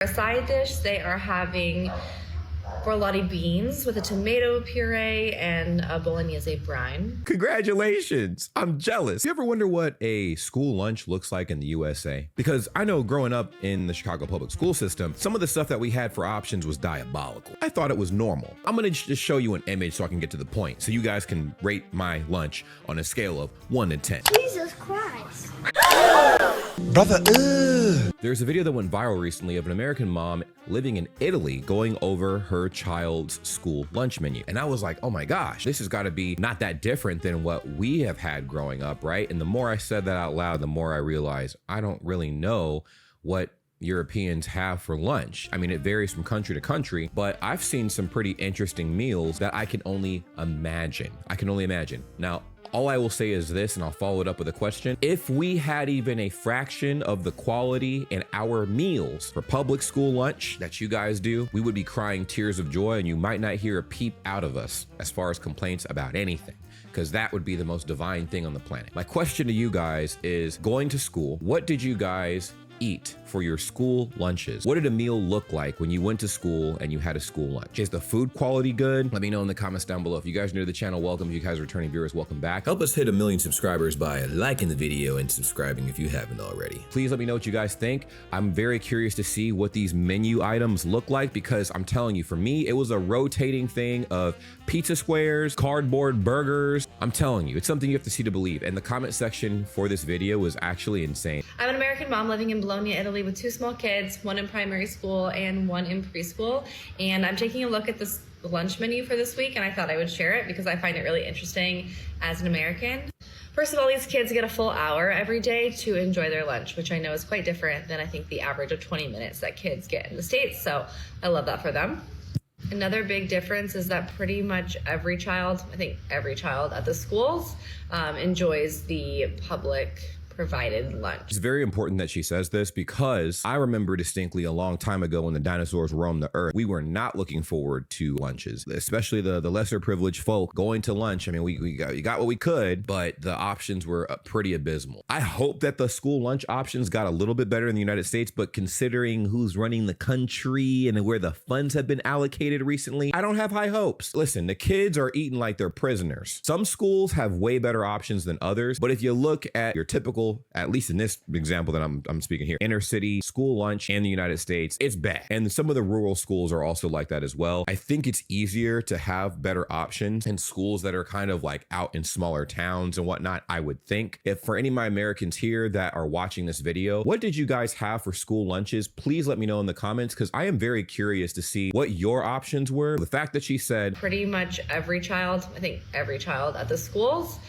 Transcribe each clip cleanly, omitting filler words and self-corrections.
A side dish, they are having borlotti beans with a tomato puree and a bolognese brine. Congratulations. I'm jealous. You ever wonder what a school lunch looks like in the USA? Because I know growing up in the Chicago public school system, some of the stuff that we had for options was diabolical. I thought it was normal. I'm gonna just show you an image so I can get to the point, so you guys can rate my lunch on a scale of 1 to 10. Jesus Christ. Brother, There's a video that went viral recently of an American mom living in Italy going over her child's school lunch menu. And I was like, oh my gosh, this has got to be not that different than what we have had growing up, right? And the more I said that out loud, the more I realized I don't really know what Europeans have for lunch. I mean, it varies from country to country, but I've seen some pretty interesting meals that I can only imagine. Now, all I will say is this, and I'll follow it up with a question. If we had even a fraction of the quality in our meals for public school lunch that you guys do, we would be crying tears of joy, and you might not hear a peep out of us as far as complaints about anything, because that would be the most divine thing on the planet. My question to you guys is, going to school, what did you guys eat for your school lunches? What did a meal look like when you went to school and you had a school lunch? Is the food quality good? Let me know in the comments down below. If you guys are new to the channel, welcome. If you guys are returning viewers, welcome back. Help us hit 1 million subscribers by liking the video and subscribing if you haven't already. Please let me know what you guys think. I'm very curious to see what these menu items look like, because I'm telling you, for me, it was a rotating thing of pizza squares, cardboard burgers. I'm telling you, it's something you have to see to believe. And the comment section for this video was actually insane. I'm an American mom living in Bologna, Italy with 2 small kids, 1 in primary school and 1 in preschool. And I'm taking a look at this lunch menu for this week, and I thought I would share it because I find it really interesting as an American. First of all, these kids get a full hour every day to enjoy their lunch, which I know is quite different than I think the average of 20 minutes that kids get in the States. So I love that for them. Another big difference is that pretty much every child, I think every child at the schools enjoys the public provided lunch. It's very important that she says this, because I remember distinctly a long time ago when the dinosaurs roamed the earth, we were not looking forward to lunches, especially the lesser privileged folk going to lunch. I mean, we got what we could, but the options were pretty abysmal. I hope that the school lunch options got a little bit better in the United States, but considering who's running the country and where the funds have been allocated recently, I don't have high hopes. Listen, the kids are eating like they're prisoners. Some schools have way better options than others, but if you look at your typical, at least in this example that I'm speaking here, inner city school lunch in the United States, it's bad. And some of the rural schools are also like that as well. I think it's easier to have better options in schools that are kind of like out in smaller towns and whatnot, I would think. If for any of my Americans here that are watching this video, what did you guys have for school lunches? Please let me know in the comments, because I am very curious to see what your options were. The fact that she said pretty much every child, I think every child at the schools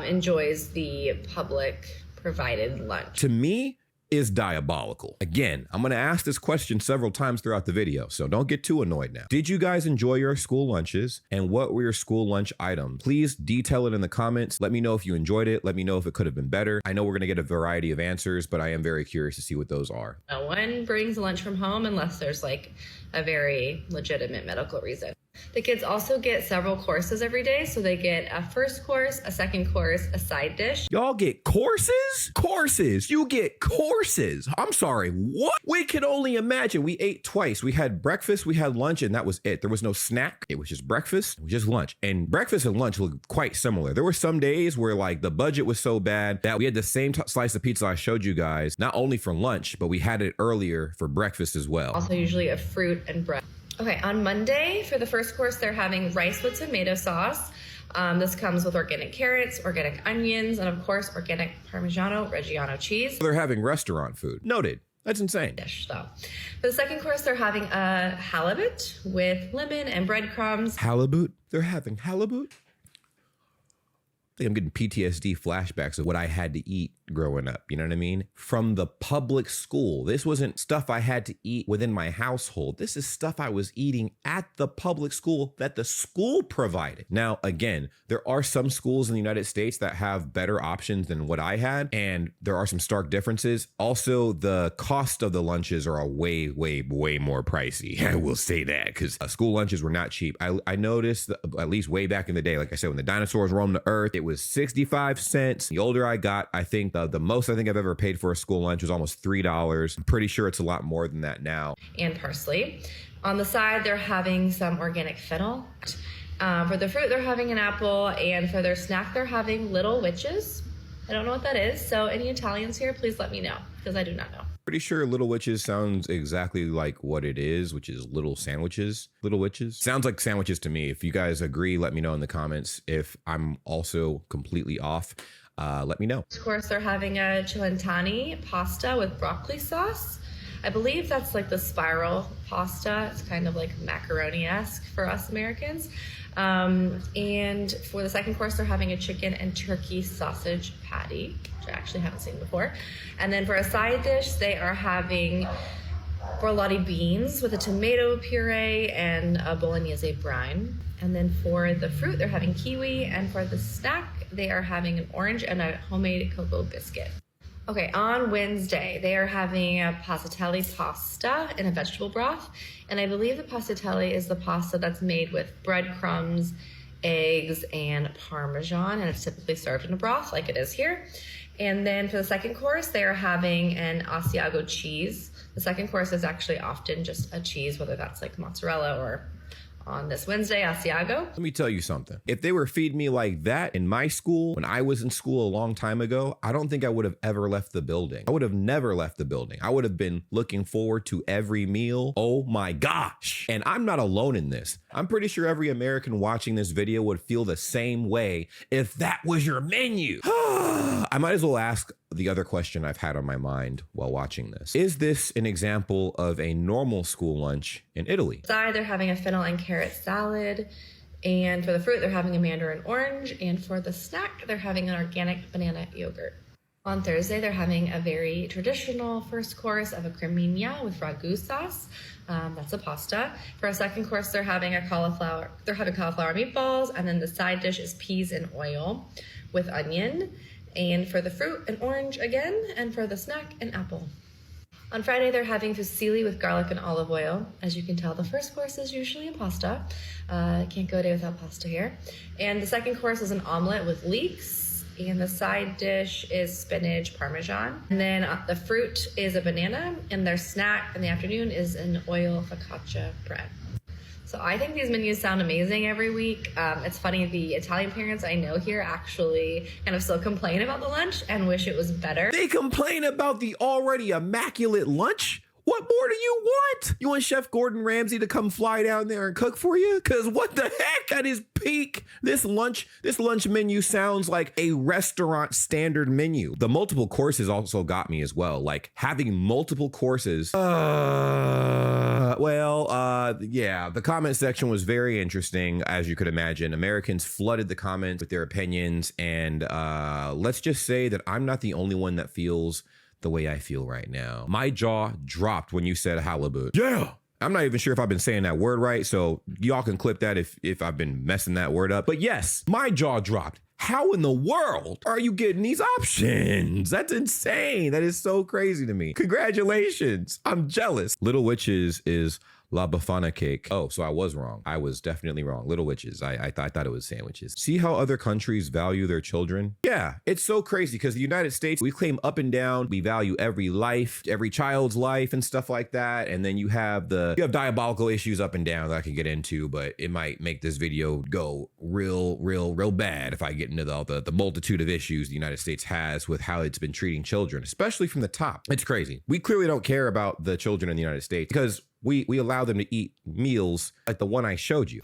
enjoys the public provided lunch, to me, is diabolical. Again, I'm gonna ask this question several times throughout the video, so don't get too annoyed now. Did you guys enjoy your school lunches, and what were your school lunch items? Please detail it in the comments. Let me know if you enjoyed it. Let me know if it could have been better. I know we're gonna get a variety of answers, but I am very curious to see what those are. No one brings lunch from home unless there's like a very legitimate medical reason. The kids also get several courses every day. So they get a first course, a second course, a side dish. Y'all get courses? Courses. You get courses. I'm sorry, what? We could only imagine. We ate twice. We had breakfast, we had lunch, and that was it. There was no snack. It was just breakfast, it was just lunch. And breakfast and lunch looked quite similar. There were some days where like the budget was so bad that we had the same slice of pizza I showed you guys, not only for lunch, but we had it earlier for breakfast as well. Also usually a fruit and bread. Okay, on Monday, for the first course, they're having rice with tomato sauce. This comes with organic carrots, organic onions, and of course, organic Parmigiano Reggiano cheese. They're having restaurant food. Noted. That's insane. Dish, so. For the second course, they're having a halibut with lemon and breadcrumbs. Halibut? They're having halibut? I think I'm getting PTSD flashbacks of what I had to eat growing up, you know what I mean? From the public school. This wasn't stuff I had to eat within my household. This is stuff I was eating at the public school that the school provided. Now, again, there are some schools in the United States that have better options than what I had, and there are some stark differences. Also, the cost of the lunches are way more pricey. I will say that, because school lunches were not cheap. I noticed, at least way back in the day, like I said, when the dinosaurs roamed the earth, it was 65 cents. The older I got, I think the The most I think I've ever paid for a school lunch was almost $3. I'm pretty sure it's a lot more than that now. And parsley. On the side, they're having some organic fennel. For the fruit, they're having an apple, and for their snack, they're having little witches. I don't know what that is, so any Italians here, please let me know, because I do not know. Pretty sure Little Witches sounds exactly like what it is, which is little sandwiches. Little Witches. Sounds like sandwiches to me. If you guys agree, let me know in the comments. If I'm also completely off, let me know. Of course, they're having a cilantani pasta with broccoli sauce. I believe that's like the spiral pasta. It's kind of like macaroni-esque for us Americans. And for the second course, they're having a chicken and turkey sausage patty, which I actually haven't seen before. And then for a side dish, they are having borlotti beans with a tomato puree and a bolognese brine. And then for the fruit, they're having kiwi. And for the snack, they are having an orange and a homemade cocoa biscuit. Okay, on Wednesday, they are having a passatelli pasta in a vegetable broth. And I believe the passatelli is the pasta that's made with breadcrumbs, eggs, and Parmesan. And it's typically served in a broth like it is here. And then for the second course, they are having an Asiago cheese. The second course is actually often just a cheese, whether that's like mozzarella or on this Wednesday, Asiago. Let me tell you something. If they were feeding me like that in my school, when I was in school a long time ago, I don't think I would have ever left the building. I would have never left the building. I would have been looking forward to every meal. Oh my gosh. And I'm not alone in this. I'm pretty sure every American watching this video would feel the same way if that was your menu. I might as well ask the other question I've had on my mind while watching this. Is this an example of a normal school lunch in Italy? Side, they're having a fennel and carrot salad. And for the fruit, they're having a mandarin orange. And for the snack, they're having an organic banana yogurt. On Thursday, they're having a very traditional first course of a cremina with ragu sauce. That's a pasta. For a second course, they're having cauliflower meatballs. And then the side dish is peas in oil with onion. And for the fruit, an orange again, and for the snack, an apple. On Friday, they're having fusilli with garlic and olive oil. As you can tell, the first course is usually a pasta. Can't go a day without pasta here. And the second course is an omelet with leeks. And the side dish is spinach parmesan. And then the fruit is a banana, and their snack in the afternoon is an oil focaccia bread. So I think these menus sound amazing every week. It's funny, the Italian parents I know here actually kind of still complain about the lunch and wish it was better. They complain about the already immaculate lunch? What more do you want? You want Chef Gordon Ramsay to come fly down there and cook for you? Cause what the heck, at his peak, this lunch menu sounds like a restaurant standard menu. The multiple courses also got me as well. Like having multiple courses. Yeah, the comment section was very interesting, as you could imagine. Americans flooded the comments with their opinions, and let's just say that I'm not the only one that feels the way I feel right now. My jaw dropped when you said halibut. Yeah. I'm not even sure if I've been saying that word right, so y'all can clip that if I've been messing that word up. But yes, my jaw dropped. How in the world are you getting these options? That's insane. That is so crazy to me. Congratulations. I'm jealous. Little Witches is La Befana cake. Oh, so I was wrong. I was definitely wrong. Little Witches. I thought it was sandwiches. See how other countries value their children? Yeah, it's so crazy because the United States, we claim up and down. We value every life, every child's life and stuff like that. And then you have diabolical issues up and down that I can get into, but it might make this video go real bad if I get into the multitude of issues the United States has with how it's been treating children, especially from the top. It's crazy. We clearly don't care about the children in the United States because we allow them to eat meals like the one I showed you.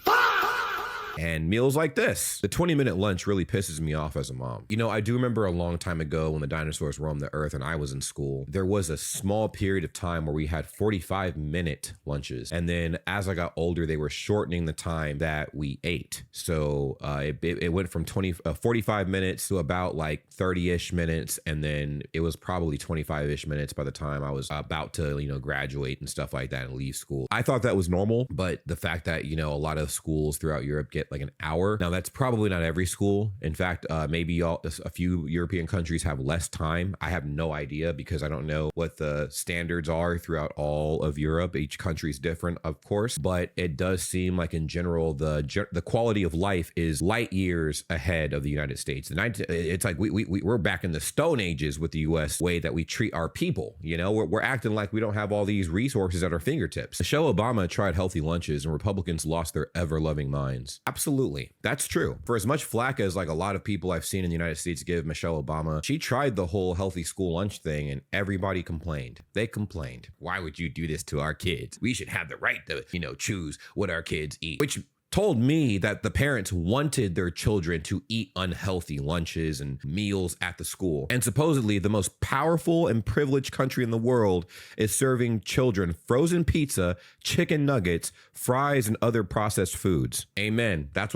And meals like this. The 20-minute lunch really pisses me off as a mom. You know, I do remember a long time ago when the dinosaurs roamed the earth and I was in school, there was a small period of time where we had 45-minute lunches. And then as I got older, they were shortening the time that we ate. So it went from 45 minutes to about like 30-ish minutes. And then it was probably 25-ish minutes by the time I was about to, graduate and stuff like that and leave school. I thought that was normal, but the fact that, a lot of schools throughout Europe get get like an hour. Now that's probably not every school. In fact, maybe a few European countries have less time. I have no idea because I don't know what the standards are throughout all of Europe. Each country is different, of course, but it does seem like in general, the quality of life is light years ahead of the United States. It's like we're back in the Stone Ages with the US way that we treat our people. You know, we're acting like we don't have all these resources at our fingertips. Michelle Obama tried healthy lunches and Republicans lost their ever-loving minds. Absolutely. That's true. For as much flack as like a lot of people I've seen in the United States give Michelle Obama, she tried the whole healthy school lunch thing and everybody complained. They complained. Why would you do this to our kids? We should have the right to, choose what our kids eat, which told me that the parents wanted their children to eat unhealthy lunches and meals at the school. And supposedly the most powerful and privileged country in the world is serving children frozen pizza, chicken nuggets, fries, and other processed foods. Amen. That's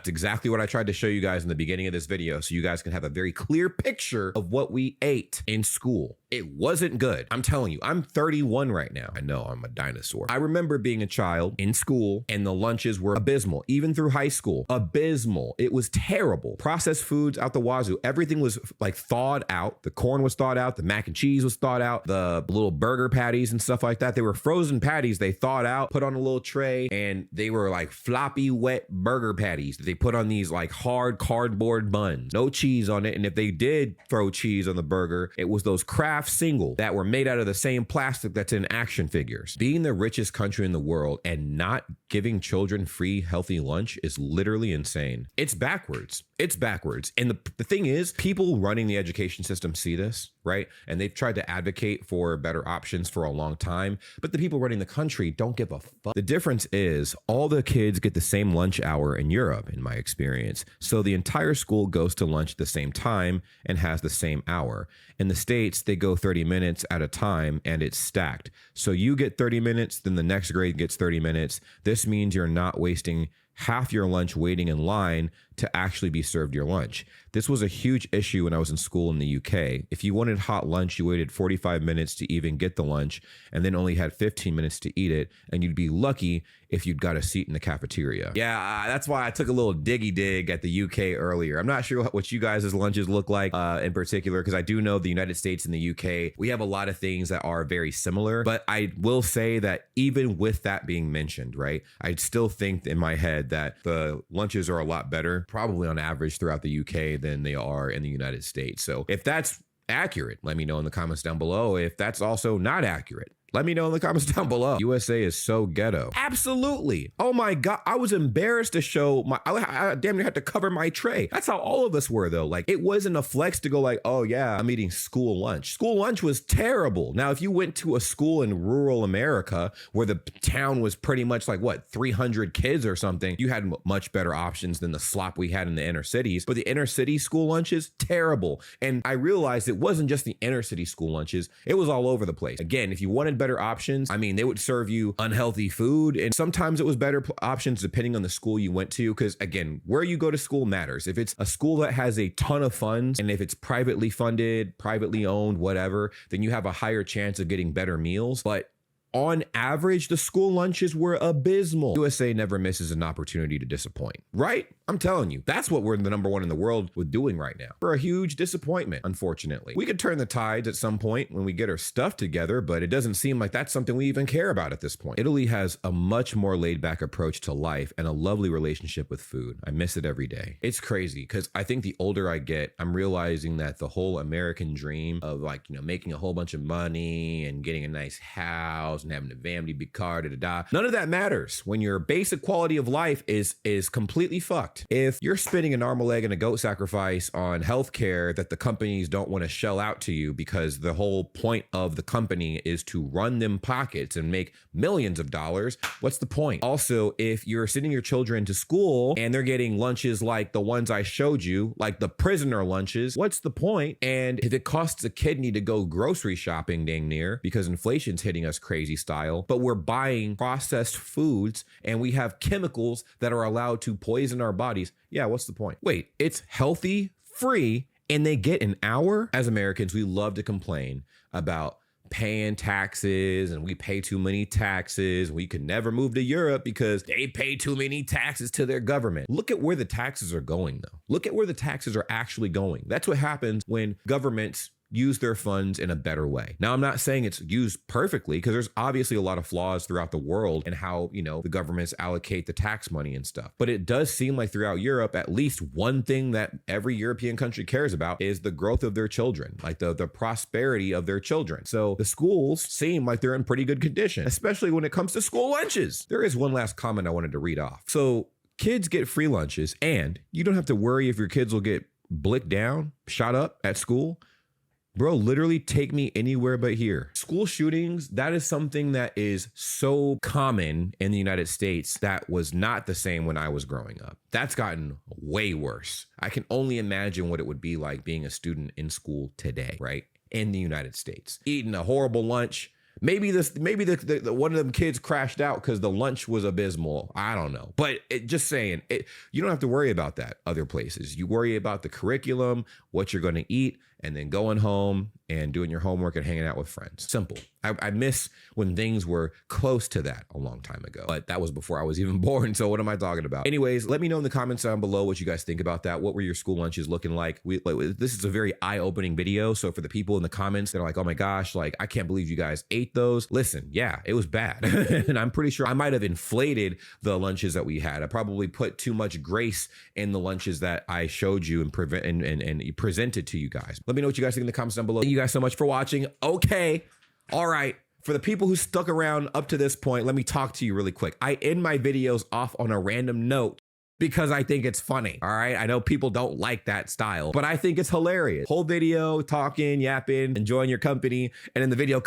exactly what I tried to show you guys in the beginning of this video so you guys can have a very clear picture of what we ate in school. It wasn't good. I'm telling you, I'm 31 right now. I know I'm a dinosaur. I remember being a child in school and the lunches were abysmal, even through high school. Abysmal. It was terrible. Processed foods out the wazoo. Everything was like thawed out. The corn was thawed out. The mac and cheese was thawed out. The little burger patties and stuff like that. They were frozen patties. They thawed out, put on a little tray, and they were like floppy, wet burger patties that they put on these like hard cardboard buns. No cheese on it. And if they did throw cheese on the burger, it was those Kraft single that were made out of the same plastic that's in action figures. Being the richest country in the world and not giving children free healthy lunch is literally insane. It's backwards. It's backwards. And the thing is, people running the education system see this, right? And they've tried to advocate for better options for a long time, but the people running the country don't give a fuck. The difference is all the kids get the same lunch hour in Europe, in my experience. So the entire school goes to lunch at the same time and has the same hour. In the States, they go 30 minutes at a time and it's stacked. So you get 30 minutes, then the next grade gets 30 minutes. This means you're not wasting half your lunch waiting in line to actually be served your lunch. This was a huge issue when I was in school in the UK. If you wanted hot lunch, you waited 45 minutes to even get the lunch and then only had 15 minutes to eat it. And you'd be lucky if you'd got a seat in the cafeteria. Yeah, that's why I took a little diggy dig at the UK earlier. I'm not sure what you guys' lunches look like in particular, because I do know the United States and the UK, we have a lot of things that are very similar. But I will say that even with that being mentioned, right, I still think in my head that the lunches are a lot better, probably on average throughout the UK than they are in the United States. So if that's accurate, let me know in the comments down below. If that's also not accurate, let me know in the comments down below. USA is so ghetto. Absolutely. Oh my God. I was embarrassed to show I damn near had to cover my tray. That's how all of us were though. Like it wasn't a flex to go like, oh yeah, I'm eating school lunch. School lunch was terrible. Now, if you went to a school in rural America where the town was pretty much like what, 300 kids or something, you had much better options than the slop we had in the inner cities. But the inner city school lunches, terrible. And I realized it wasn't just the inner city school lunches. It was all over the place. Again, if you wanted better options, I mean, they would serve you unhealthy food, and sometimes it was better options depending on the school you went to, because again, where you go to school matters. If it's a school that has a ton of funds and if it's privately funded, privately owned, whatever, then you have a higher chance of getting better meals. But on average, the school lunches were abysmal. USA never misses an opportunity to disappoint, right? I'm telling you, that's what we're the #1 in the world with doing right now. We're a huge disappointment, unfortunately. We could turn the tides at some point when we get our stuff together, but it doesn't seem like that's something we even care about at this point. Italy has a much more laid back approach to life and a lovely relationship with food. I miss it every day. It's crazy because I think the older I get, I'm realizing that the whole American dream of like, making a whole bunch of money and getting a nice house and having a family, big car, none of that matters when your basic quality of life is completely fucked. If you're spending an arm, a leg, and a goat sacrifice on healthcare that the companies don't want to shell out to you because the whole point of the company is to run them pockets and make millions of dollars, what's the point? Also, if you're sending your children to school and they're getting lunches like the ones I showed you, like the prisoner lunches, what's the point? And if it costs a kidney to go grocery shopping dang near because inflation's hitting us crazy style, but we're buying processed foods and we have chemicals that are allowed to poison our bodies, yeah, what's the point? Wait, it's healthy, free, and they get an hour? As Americans, we love to complain about paying taxes and we pay too many taxes. We could never move to Europe because they pay too many taxes to their government. Look at where the taxes are going, though. Look at where the taxes are actually going. That's what happens when governments use their funds in a better way. Now, I'm not saying it's used perfectly because there's obviously a lot of flaws throughout the world and how, the governments allocate the tax money and stuff. But it does seem like throughout Europe, at least one thing that every European country cares about is the growth of their children, like the prosperity of their children. So the schools seem like they're in pretty good condition, especially when it comes to school lunches. There is one last comment I wanted to read off. So kids get free lunches and you don't have to worry if your kids will get blicked down, shot up at school. Bro, literally take me anywhere but here. School shootings, that is something that is so common in the United States that was not the same when I was growing up. That's gotten way worse. I can only imagine what it would be like being a student in school today, right? In the United States. Eating a horrible lunch. Maybe the one of them kids crashed out because the lunch was abysmal. I don't know. But just saying, you don't have to worry about that other places. You worry about the curriculum, what you're going to eat, and then going home and doing your homework and hanging out with friends. Simple. I miss when things were close to that a long time ago, but that was before I was even born. So what am I talking about? Anyways, let me know in the comments down below what you guys think about that. What were your school lunches looking like? This is a very eye-opening video. So for the people in the comments that are like, oh my gosh, like I can't believe you guys ate those. Listen, yeah, it was bad. And I'm pretty sure I might have inflated the lunches that we had. I probably put too much grace in the lunches that I showed you and presented to you guys. Let me know what you guys think in the comments down below. Thank you guys so much for watching. Okay. All right. For the people who stuck around up to this point, let me talk to you really quick. I end my videos off on a random note because I think it's funny. All right. I know people don't like that style, but I think it's hilarious. Whole video, talking, yapping, enjoying your company. And then the video